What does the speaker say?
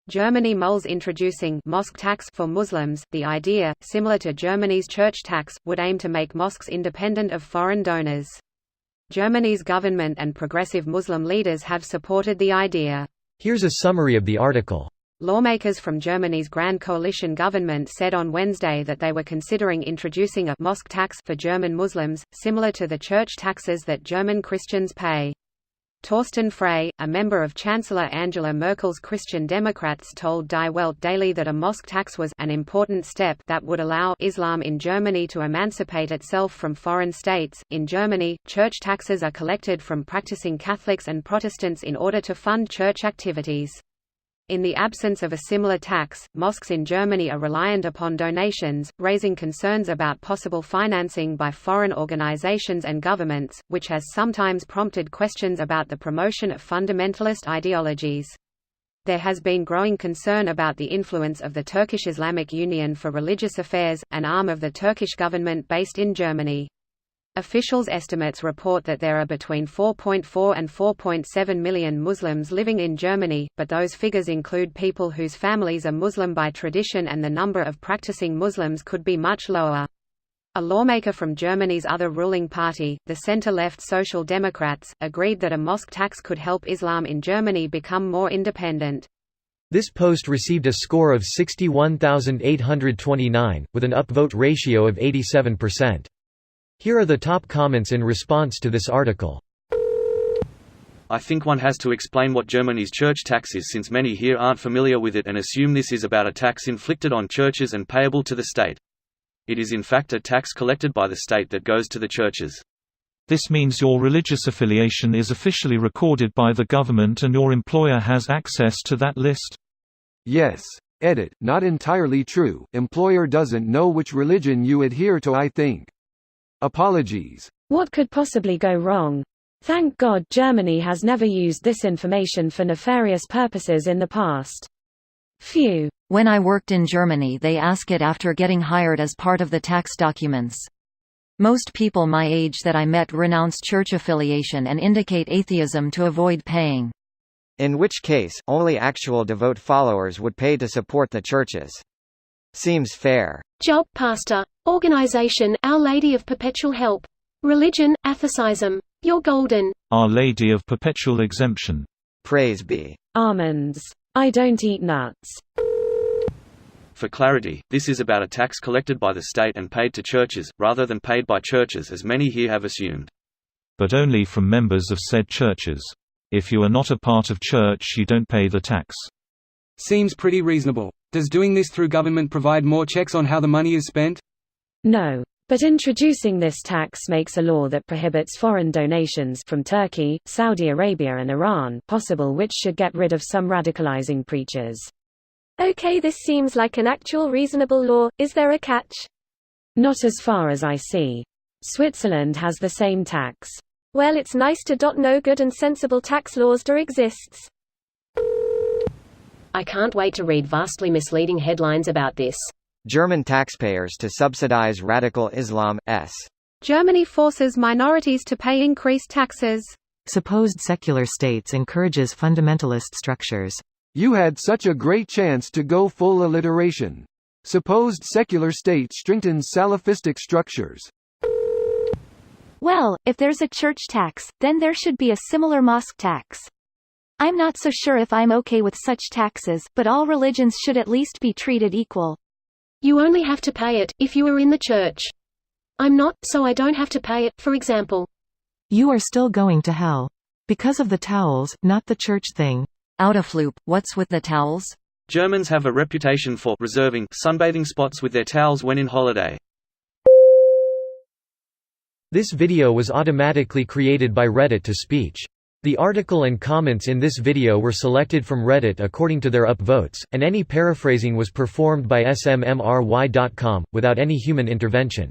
Germany mulls introducing mosque tax for Muslims. The idea, similar to Germany's church tax, would aim to make mosques independent of foreign donors. Germany's government and progressive Muslim leaders have supported the idea. Here's a summary of the article. Lawmakers from Germany's Grand Coalition government said on Wednesday that they were considering introducing a mosque tax for German Muslims, similar to the church taxes that German Christians pay. Torsten Frey, a member of Chancellor Angela Merkel's Christian Democrats, told Die Welt Daily that a mosque tax was an important step that would allow Islam in Germany to emancipate itself from foreign states. In Germany, church taxes are collected from practicing Catholics and Protestants in order to fund church activities. In the absence of a similar tax, mosques in Germany are reliant upon donations, raising concerns about possible financing by foreign organizations and governments, which has sometimes prompted questions about the promotion of fundamentalist ideologies. There has been growing concern about the influence of the Turkish Islamic Union for Religious Affairs, an arm of the Turkish government based in Germany. Officials' estimates report that there are between 4.4 and 4.7 million Muslims living in Germany, but those figures include people whose families are Muslim by tradition, and the number of practicing Muslims could be much lower. A lawmaker from Germany's other ruling party, the center-left Social Democrats, agreed that a mosque tax could help Islam in Germany become more independent. This post received a score of 61,829, with an upvote ratio of 87%. Here are the top comments in response to this article. I think one has to explain what Germany's church tax is, since many here aren't familiar with it and assume this is about a tax inflicted on churches and payable to the state. It is in fact a tax collected by the state that goes to the churches. This means your religious affiliation is officially recorded by the government and your employer has access to that list. Yes. Edit. Not entirely true. Employer doesn't know which religion you adhere to, I think. Apologies. What could possibly go wrong? Thank God Germany has never used this information for nefarious purposes in the past. Phew. When I worked in Germany, they ask it after getting hired as part of the tax documents. Most people my age that I met renounce church affiliation and indicate atheism to avoid paying. In which case, only actual devout followers would pay to support the churches. Seems fair. Job: pastor. Organization: Our Lady of Perpetual Help. Religion: atheism. You're golden. Our Lady of Perpetual Exemption. Praise be. Almonds. I don't eat nuts. For clarity, this is about a tax collected by the state and paid to churches, rather than paid by churches as many here have assumed. But only from members of said churches. If you are not a part of church, you don't pay the tax. Seems pretty reasonable. Does doing this through government provide more checks on how the money is spent? No. But introducing this tax makes a law that prohibits foreign donations from Turkey, Saudi Arabia and Iran possible, which should get rid of some radicalizing preachers. Okay, this seems like an actual reasonable law. Is there a catch? Not as far as I see. Switzerland has the same tax. Well, it's nice to know good and sensible tax laws do exists. I can't wait to read vastly misleading headlines about this. German taxpayers to subsidize radical Islam. Germany forces minorities to pay increased taxes. Supposed secular states encourages fundamentalist structures. You had such a great chance to go full alliteration. Supposed secular state strengthens Salafistic structures. Well, if there's a church tax, then there should be a similar mosque tax. I'm not so sure if I'm okay with such taxes, but all religions should at least be treated equal. You only have to pay it if you are in the church. I'm not, so I don't have to pay it, for example. You are still going to hell. Because of the towels, not the church thing. Out of loop, what's with the towels? Germans have a reputation for reserving sunbathing spots with their towels when in holiday. This video was automatically created by Reddit to speech. The article and comments in this video were selected from Reddit according to their upvotes, and any paraphrasing was performed by smmry.com, without any human intervention.